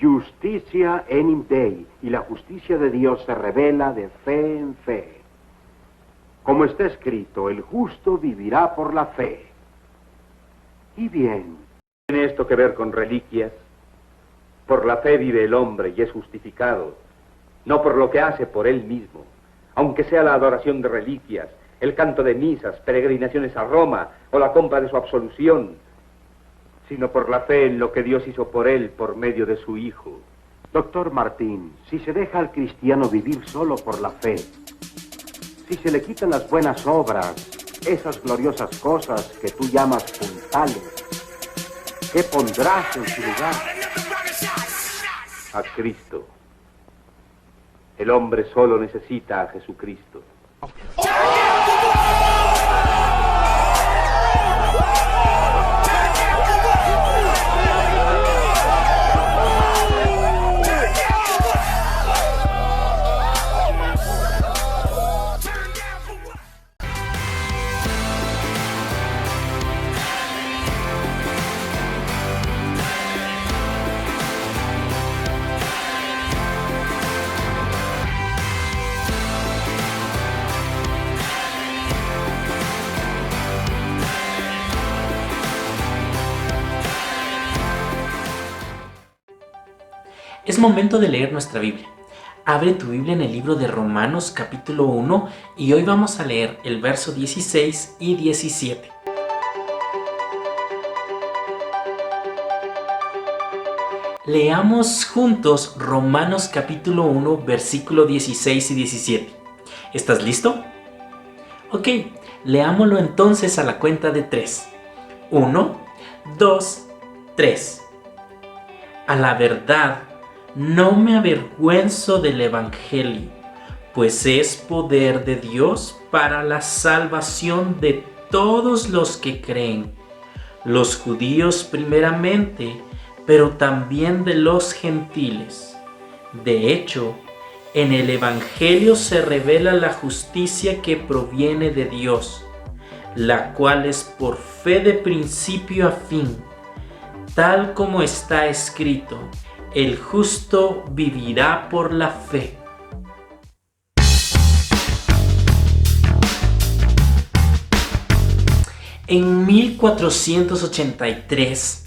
Justitia enim Dei, y la justicia de Dios se revela de fe en fe. Como está escrito, el justo vivirá por la fe. Y bien, ¿tiene esto que ver con reliquias? Por la fe vive el hombre y es justificado, no por lo que hace por él mismo, aunque sea la adoración de reliquias, el canto de misas, peregrinaciones a Roma o la compra de su absolución, sino por la fe en lo que Dios hizo por él por medio de su Hijo. doctor Martín, si se deja al cristiano vivir solo por la fe, si se le quitan las buenas obras, esas gloriosas cosas que tú llamas puntales, ¿qué pondrás en su lugar? A Cristo. El hombre solo necesita a Jesucristo. Es momento de leer nuestra Biblia. Abre tu Biblia en el libro de Romanos capítulo 1 y hoy vamos a leer el verso 16 y 17. Leamos juntos Romanos capítulo 1 versículo 16 y 17. ¿Estás listo? Ok, leámoslo entonces a la cuenta de 3. 1, 2, 3. A la verdad, no me avergüenzo del Evangelio, pues es poder de Dios para la salvación de todos los que creen, los judíos primeramente, pero también de los gentiles. De hecho, en el Evangelio se revela la justicia que proviene de Dios, la cual es por fe de principio a fin, tal como está escrito: el justo vivirá por la fe. En 1483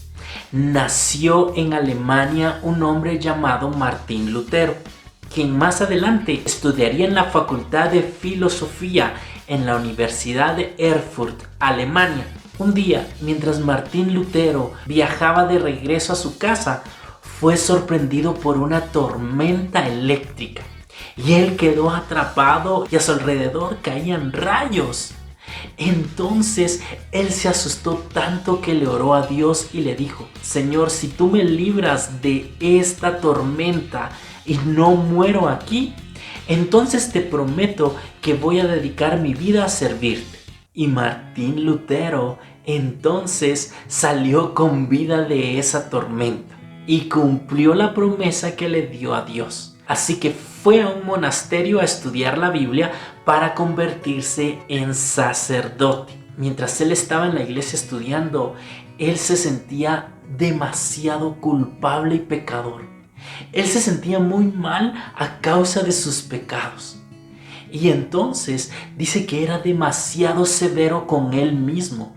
nació en Alemania un hombre llamado Martín Lutero, quien más adelante estudiaría en la Facultad de Filosofía en la Universidad de Erfurt, Alemania. Un día, mientras Martín Lutero viajaba de regreso a su casa, fue sorprendido por una tormenta eléctrica y él quedó atrapado y a su alrededor caían rayos. Entonces él se asustó tanto que le oró a Dios y le dijo: Señor, si tú me libras de esta tormenta y no muero aquí, entonces te prometo que voy a dedicar mi vida a servirte. Y Martín Lutero entonces salió con vida de esa tormenta y cumplió la promesa que le dio a Dios. Así que fue a un monasterio a estudiar la Biblia para convertirse en sacerdote. Mientras él estaba en la iglesia estudiando, él se sentía demasiado culpable y pecador. Él se sentía muy mal a causa de sus pecados. Y entonces dice que era demasiado severo con él mismo.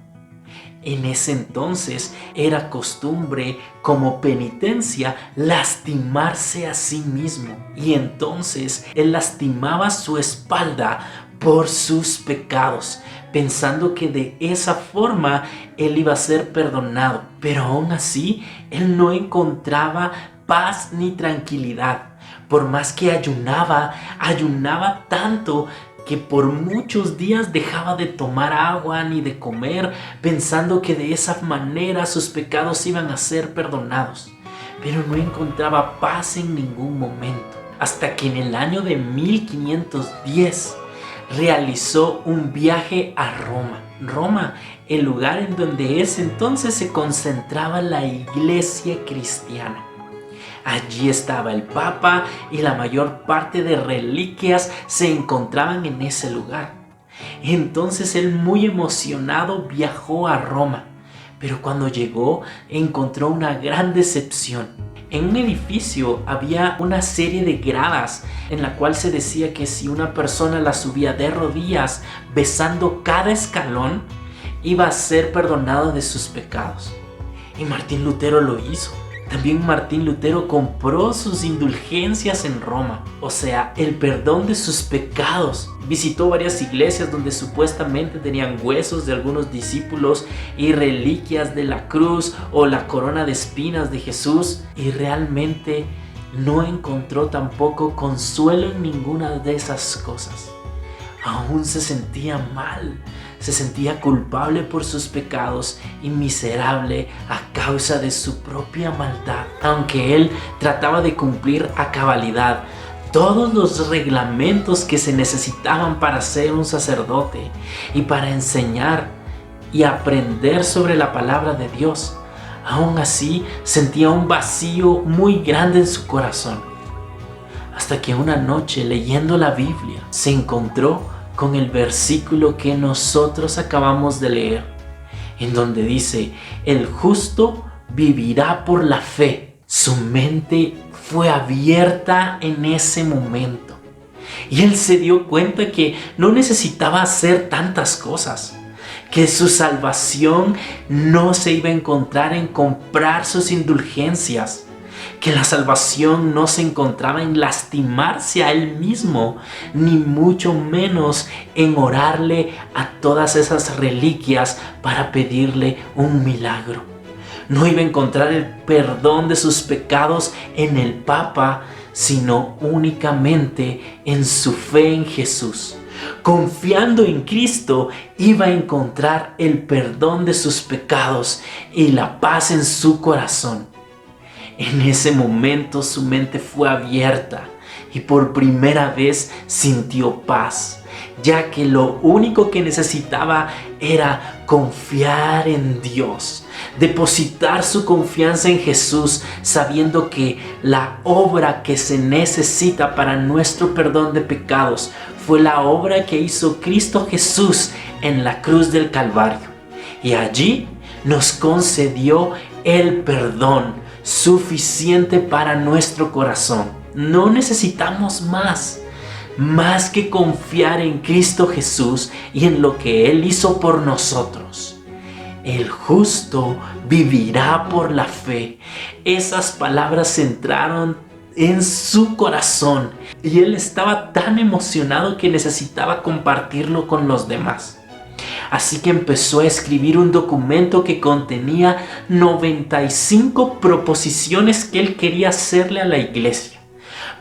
En ese entonces era costumbre, como penitencia, lastimarse a sí mismo. Y entonces él lastimaba su espalda por sus pecados, pensando que de esa forma él iba a ser perdonado. Pero aún así, él no encontraba paz ni tranquilidad. Por más que ayunaba tanto que por muchos días dejaba de tomar agua ni de comer, pensando que de esa manera sus pecados iban a ser perdonados. Pero no encontraba paz en ningún momento, hasta que en el año de 1510 realizó un viaje a Roma. Roma, el lugar en donde ese entonces se concentraba la iglesia cristiana. Allí estaba el Papa y la mayor parte de reliquias se encontraban en ese lugar. Entonces él, muy emocionado, viajó a Roma, pero cuando llegó encontró una gran decepción. En un edificio había una serie de gradas en la cual se decía que si una persona la subía de rodillas besando cada escalón, iba a ser perdonado de sus pecados. Y Martín Lutero lo hizo. También Martín Lutero compró sus indulgencias en Roma, o sea, el perdón de sus pecados. Visitó varias iglesias donde supuestamente tenían huesos de algunos discípulos y reliquias de la cruz o la corona de espinas de Jesús, y realmente no encontró tampoco consuelo en ninguna de esas cosas. Aún se sentía mal, se sentía culpable por sus pecados y miserable a causa de su propia maldad. Aunque él trataba de cumplir a cabalidad todos los reglamentos que se necesitaban para ser un sacerdote y para enseñar y aprender sobre la palabra de Dios, aún así sentía un vacío muy grande en su corazón. Hasta que una noche, leyendo la Biblia, se encontró con el versículo que nosotros acabamos de leer, en donde dice: el justo vivirá por la fe. Su mente fue abierta en ese momento y él se dio cuenta que no necesitaba hacer tantas cosas, que su salvación no se iba a encontrar en comprar sus indulgencias, que la salvación no se encontraba en lastimarse a él mismo, ni mucho menos en orarle a todas esas reliquias para pedirle un milagro. No iba a encontrar el perdón de sus pecados en el Papa, sino únicamente en su fe en Jesús. Confiando en Cristo, iba a encontrar el perdón de sus pecados y la paz en su corazón. En ese momento su mente fue abierta y por primera vez sintió paz, ya que lo único que necesitaba era confiar en Dios, depositar su confianza en Jesús, sabiendo que la obra que se necesita para nuestro perdón de pecados fue la obra que hizo Cristo Jesús en la cruz del Calvario. Y allí nos concedió el perdón suficiente para nuestro corazón. No necesitamos más que confiar en Cristo Jesús y en lo que Él hizo por nosotros. El justo vivirá por la fe. Esas palabras entraron en su corazón y él estaba tan emocionado que necesitaba compartirlo con los demás. Así que empezó a escribir un documento que contenía 95 proposiciones que él quería hacerle a la iglesia,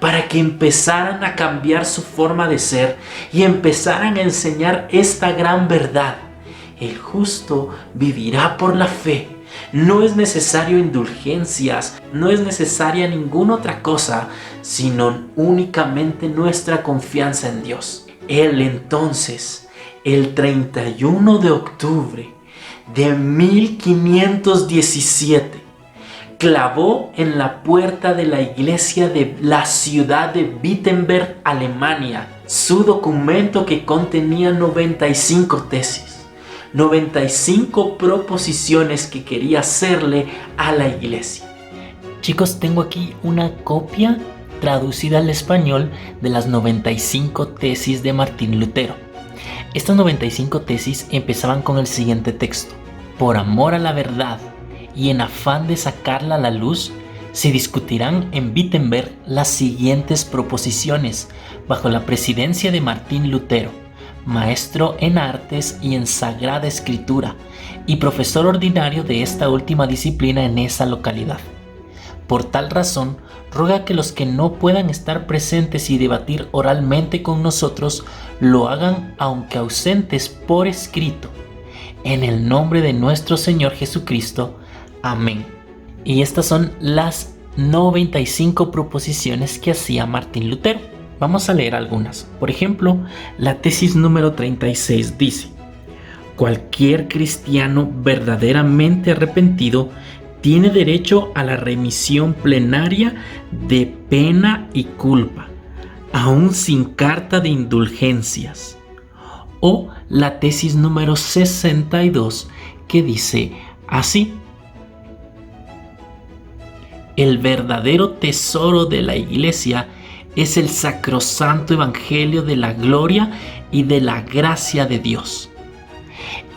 para que empezaran a cambiar su forma de ser y empezaran a enseñar esta gran verdad: el justo vivirá por la fe. No es necesario indulgencias, no es necesaria ninguna otra cosa, sino únicamente nuestra confianza en Dios. Él entonces, el 31 de octubre de 1517, clavó en la puerta de la iglesia de la ciudad de Wittenberg, Alemania, su documento que contenía 95 tesis. 95 proposiciones que quería hacerle a la iglesia. Chicos, tengo aquí una copia traducida al español de las 95 tesis de Martín Lutero. Estas 95 tesis empezaban con el siguiente texto: por amor a la verdad y en afán de sacarla a la luz, se discutirán en Wittenberg las siguientes proposiciones bajo la presidencia de Martín Lutero, maestro en artes y en Sagrada Escritura, y profesor ordinario de esta última disciplina en esa localidad. Por tal razón, ruega que los que no puedan estar presentes y debatir oralmente con nosotros, lo hagan aunque ausentes por escrito. En el nombre de nuestro Señor Jesucristo. Amén. Y estas son las 95 proposiciones que hacía Martín Lutero. Vamos a leer algunas. Por ejemplo, la tesis número 36 dice: cualquier cristiano verdaderamente arrepentido tiene derecho a la remisión plenaria de pena y culpa, aún sin carta de indulgencias. O la tesis número 62 que dice así: El verdadero tesoro de la iglesia es el sacrosanto evangelio de la gloria y de la gracia de Dios.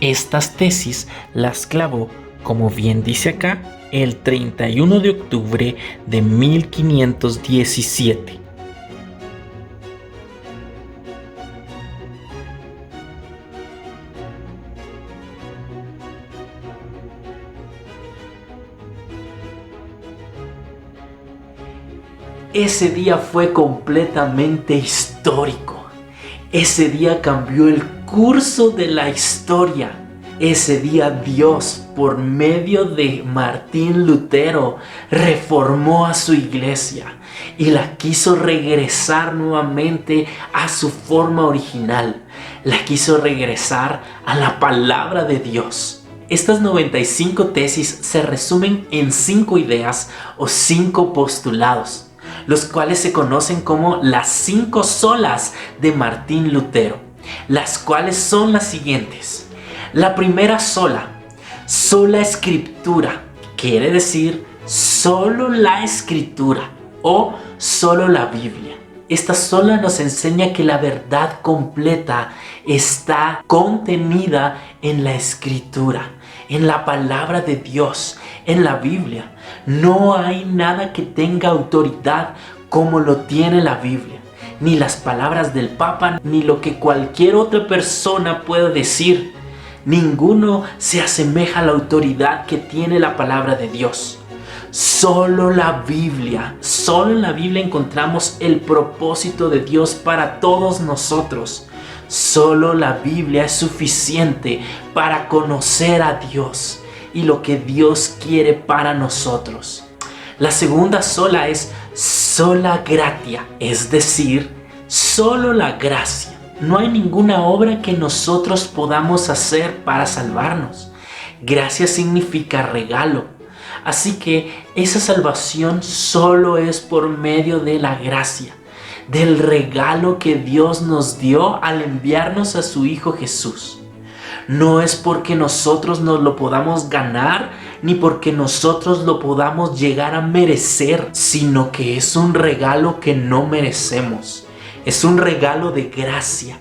Estas tesis las clavó, como bien dice acá, el 31 de octubre de 1517. Ese día fue completamente histórico. Ese día cambió el curso de la historia. Ese día Dios, por medio de Martín Lutero, reformó a su iglesia y la quiso regresar nuevamente a su forma original. La quiso regresar a la palabra de Dios. Estas 95 tesis se resumen en 5 ideas o 5 postulados, los cuales se conocen como las 5 solas de Martín Lutero, las cuales son las siguientes. La primera sola escritura, quiere decir solo la escritura o solo la Biblia. Esta sola nos enseña que la verdad completa está contenida en la escritura, en la palabra de Dios, en la Biblia. No hay nada que tenga autoridad como lo tiene la Biblia, ni las palabras del Papa, ni lo que cualquier otra persona pueda decir. Ninguno se asemeja a la autoridad que tiene la palabra de Dios. Solo la Biblia, solo en la Biblia encontramos el propósito de Dios para todos nosotros. Solo la Biblia es suficiente para conocer a Dios y lo que Dios quiere para nosotros. La segunda sola es sola gratia, es decir, solo la gracia. No hay ninguna obra que nosotros podamos hacer para salvarnos. Gracia significa regalo. Así que esa salvación solo es por medio de la gracia, del regalo que Dios nos dio al enviarnos a su Hijo Jesús. No es porque nosotros nos lo podamos ganar, ni porque nosotros lo podamos llegar a merecer, sino que es un regalo que no merecemos. Es un regalo de gracia.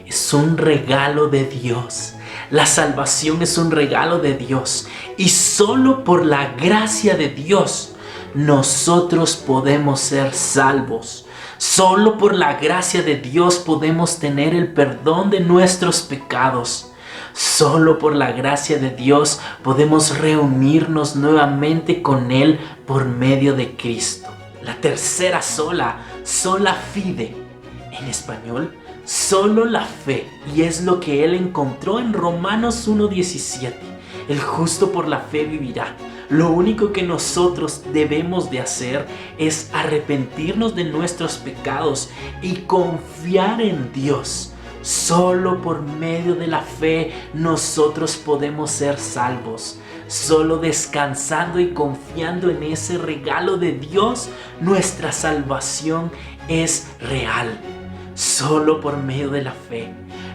Es un regalo de Dios. La salvación es un regalo de Dios. Y solo por la gracia de Dios nosotros podemos ser salvos. Solo por la gracia de Dios podemos tener el perdón de nuestros pecados. Solo por la gracia de Dios podemos reunirnos nuevamente con Él por medio de Cristo. La tercera sola fide, en español, solo la fe, y es lo que Él encontró en Romanos 1:17. El justo por la fe vivirá. Lo único que nosotros debemos de hacer es arrepentirnos de nuestros pecados y confiar en Dios. Solo por medio de la fe nosotros podemos ser salvos. Solo descansando y confiando en ese regalo de Dios, nuestra salvación es real. Solo por medio de la fe,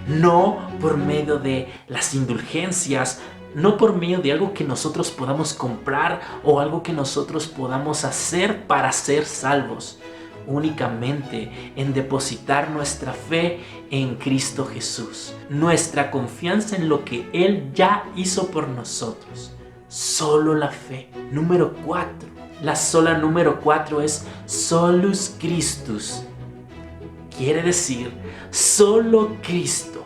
no por medio de las indulgencias, no por medio de algo que nosotros podamos comprar o algo que nosotros podamos hacer para ser salvos. Únicamente en depositar nuestra fe en Cristo Jesús, nuestra confianza en lo que Él ya hizo por nosotros. Solo la fe. Número 4. La sola número 4 es solus Christus. Quiere decir solo Cristo.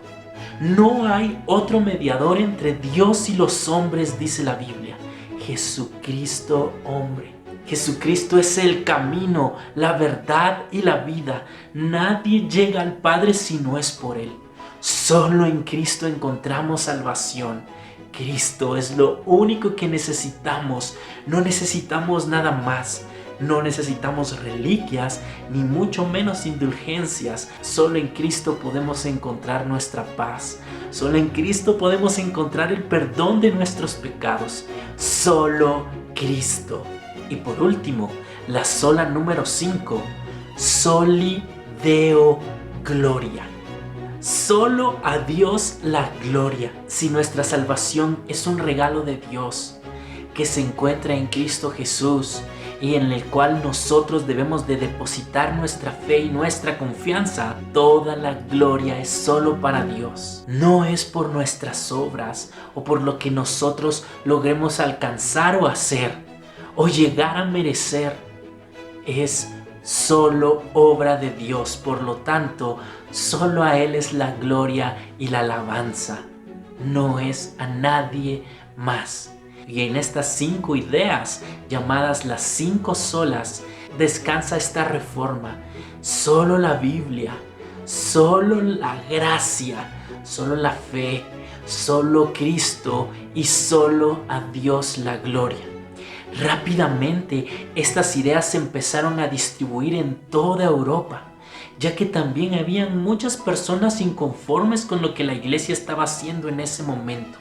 No hay otro mediador entre Dios y los hombres, dice la Biblia. Jesucristo hombre. Jesucristo es el camino, la verdad y la vida. Nadie llega al Padre si no es por Él. Solo en Cristo encontramos salvación. Cristo es lo único que necesitamos. No necesitamos nada más. No necesitamos reliquias, ni mucho menos indulgencias. Solo en Cristo podemos encontrar nuestra paz. Solo en Cristo podemos encontrar el perdón de nuestros pecados. Solo Cristo. Y por último, la sola número 5. Soli Deo Gloria. Solo a Dios la gloria. Si nuestra salvación es un regalo de Dios, que se encuentra en Cristo Jesús y en el cual nosotros debemos de depositar nuestra fe y nuestra confianza, toda la gloria es solo para Dios. No es por nuestras obras o por lo que nosotros logremos alcanzar o hacer o llegar a merecer. Es solo obra de Dios, por lo tanto, solo a Él es la gloria y la alabanza. No es a nadie más. Y en estas 5 ideas, llamadas las 5 solas, descansa esta reforma. Solo la Biblia, solo la gracia, solo la fe, solo Cristo y solo a Dios la gloria. Rápidamente, estas ideas se empezaron a distribuir en toda Europa, ya que también habían muchas personas inconformes con lo que la iglesia estaba haciendo en ese momento.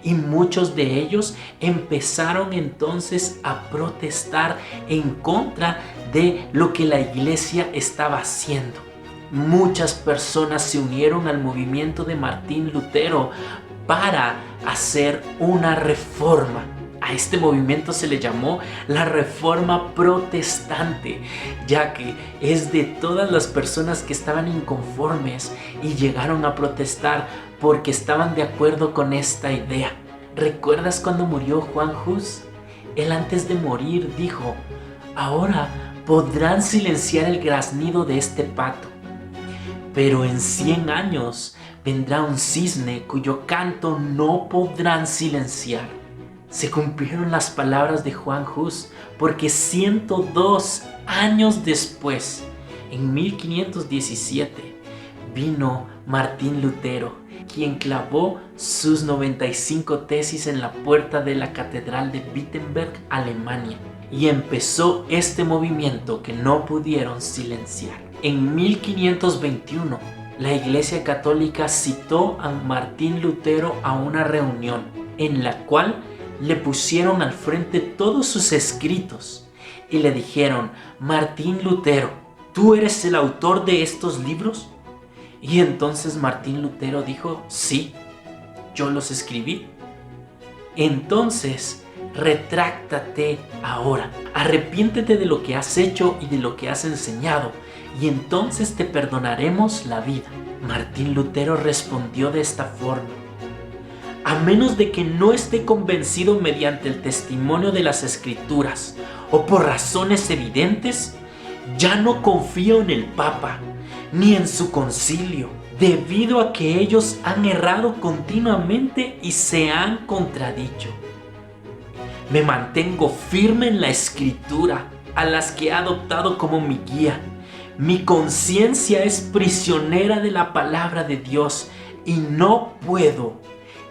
Y muchos de ellos empezaron entonces a protestar en contra de lo que la iglesia estaba haciendo. Muchas personas se unieron al movimiento de Martín Lutero para hacer una reforma. A este movimiento se le llamó la Reforma Protestante, ya que es de todas las personas que estaban inconformes y llegaron a protestar porque estaban de acuerdo con esta idea. ¿Recuerdas cuando murió Juan Hus? Él antes de morir dijo: ahora podrán silenciar el graznido de este pato, pero en 100 años vendrá un cisne cuyo canto no podrán silenciar. Se cumplieron las palabras de Juan Hus, porque 102 años después, en 1517, vino Martín Lutero, quien clavó sus 95 tesis en la puerta de la Catedral de Wittenberg, Alemania, y empezó este movimiento que no pudieron silenciar. En 1521, la Iglesia Católica citó a Martín Lutero a una reunión en la cual le pusieron al frente todos sus escritos y le dijeron: Martín Lutero, ¿tú eres el autor de estos libros? Y entonces Martín Lutero dijo: sí, yo los escribí. Entonces, retráctate ahora, arrepiéntete de lo que has hecho y de lo que has enseñado, y entonces te perdonaremos la vida. Martín Lutero respondió de esta forma: a menos de que no esté convencido mediante el testimonio de las Escrituras o por razones evidentes, ya no confío en el Papa ni en su concilio, debido a que ellos han errado continuamente y se han contradicho. Me mantengo firme en la Escritura, a las que he adoptado como mi guía. Mi conciencia es prisionera de la palabra de Dios y no puedo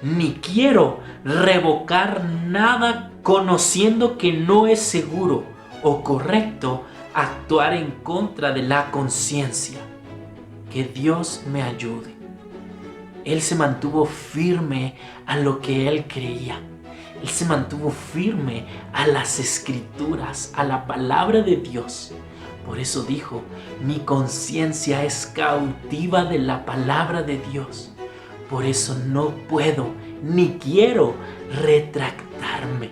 ni quiero revocar nada, conociendo que no es seguro o correcto actuar en contra de la conciencia. Que Dios me ayude. Él se mantuvo firme a lo que él creía. Él se mantuvo firme a las Escrituras, a la palabra de Dios. Por eso dijo: mi conciencia es cautiva de la palabra de Dios. Por eso no puedo ni quiero retractarme.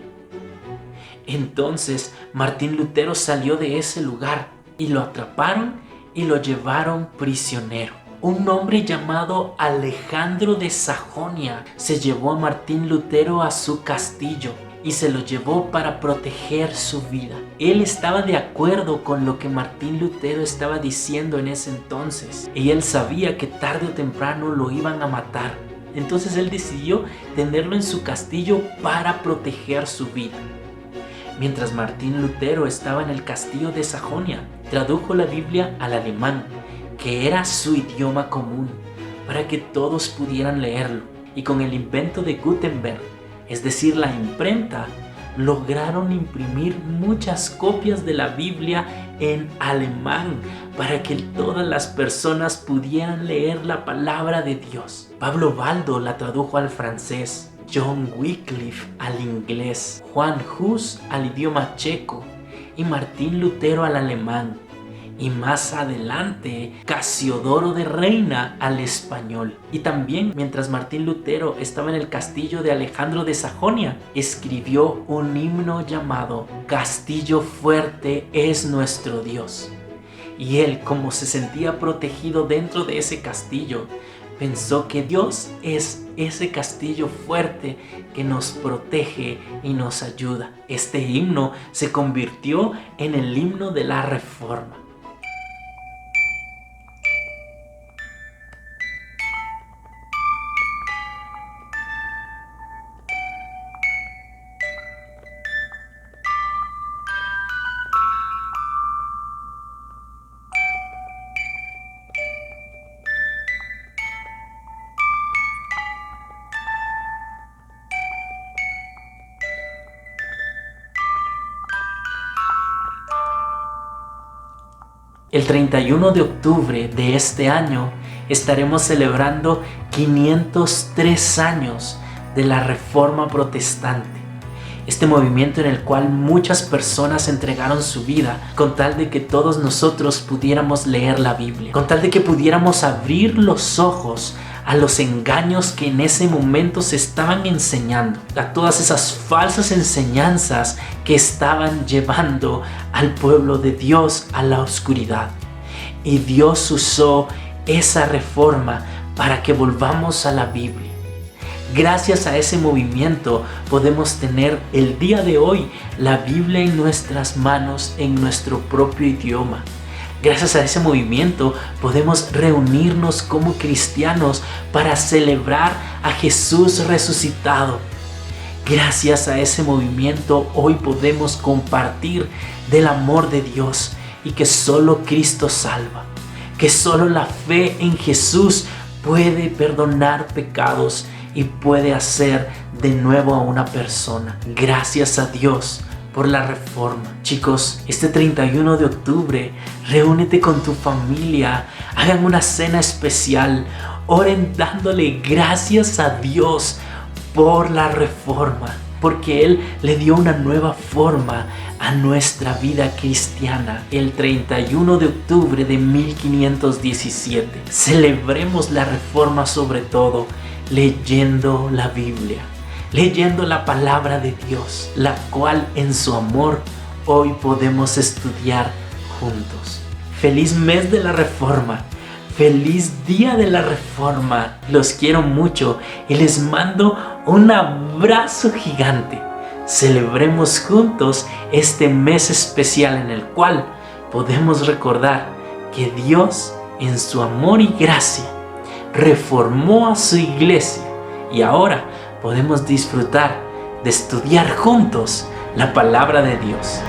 Entonces Martín Lutero salió de ese lugar y lo atraparon y lo llevaron prisionero. Un hombre llamado Alejandro de Sajonia se llevó a Martín Lutero a su castillo y se lo llevó para proteger su vida. Él estaba de acuerdo con lo que Martín Lutero estaba diciendo en ese entonces, y él sabía que tarde o temprano lo iban a matar. Entonces él decidió tenerlo en su castillo para proteger su vida. Mientras Martín Lutero estaba en el castillo de Sajonia, tradujo la Biblia al alemán, que era su idioma común, para que todos pudieran leerlo. Y con el invento de Gutenberg, es decir, la imprenta, lograron imprimir muchas copias de la Biblia en alemán para que todas las personas pudieran leer la palabra de Dios. Pablo Baldo la tradujo al francés, John Wycliffe al inglés, Juan Hus al idioma checo y Martín Lutero al alemán. y más adelante Casiodoro de Reina al español. Y también mientras Martín Lutero estaba en el castillo de Alejandro de Sajonia, escribió un himno llamado Castillo fuerte es nuestro Dios. Y él, como se sentía protegido dentro de ese castillo, pensó que Dios es ese castillo fuerte que nos protege y nos ayuda. Este himno se convirtió en el himno de la Reforma. El 31 de octubre de este año estaremos celebrando 503 años de la Reforma Protestante. Este movimiento en el cual muchas personas entregaron su vida con tal de que todos nosotros pudiéramos leer la Biblia, con tal de que pudiéramos abrir los ojos a los engaños que en ese momento se estaban enseñando, a todas esas falsas enseñanzas que estaban llevando al pueblo de Dios a la oscuridad. Y Dios usó esa reforma para que volvamos a la Biblia. Gracias a ese movimiento podemos tener el día de hoy la Biblia en nuestras manos en nuestro propio idioma. Gracias a ese movimiento podemos reunirnos como cristianos para celebrar a Jesús resucitado. Gracias a ese movimiento hoy podemos compartir del amor de Dios y que solo Cristo salva, que solo la fe en Jesús puede perdonar pecados y puede hacer de nuevo a una persona. Gracias a Dios por la Reforma. Chicos, este 31 de octubre, reúnete con tu familia, hagan una cena especial, oren dándole gracias a Dios por la Reforma, porque Él le dio una nueva forma a nuestra vida cristiana. El 31 de octubre de 1517, celebremos la Reforma sobre todo, leyendo la Biblia, leyendo la palabra de Dios, la cual en su amor hoy podemos estudiar juntos. Feliz mes de la Reforma, feliz día de la Reforma. Los quiero mucho y les mando un abrazo gigante. Celebremos juntos este mes especial en el cual podemos recordar que Dios en su amor y gracia reformó a su iglesia y ahora podemos disfrutar de estudiar juntos la palabra de Dios.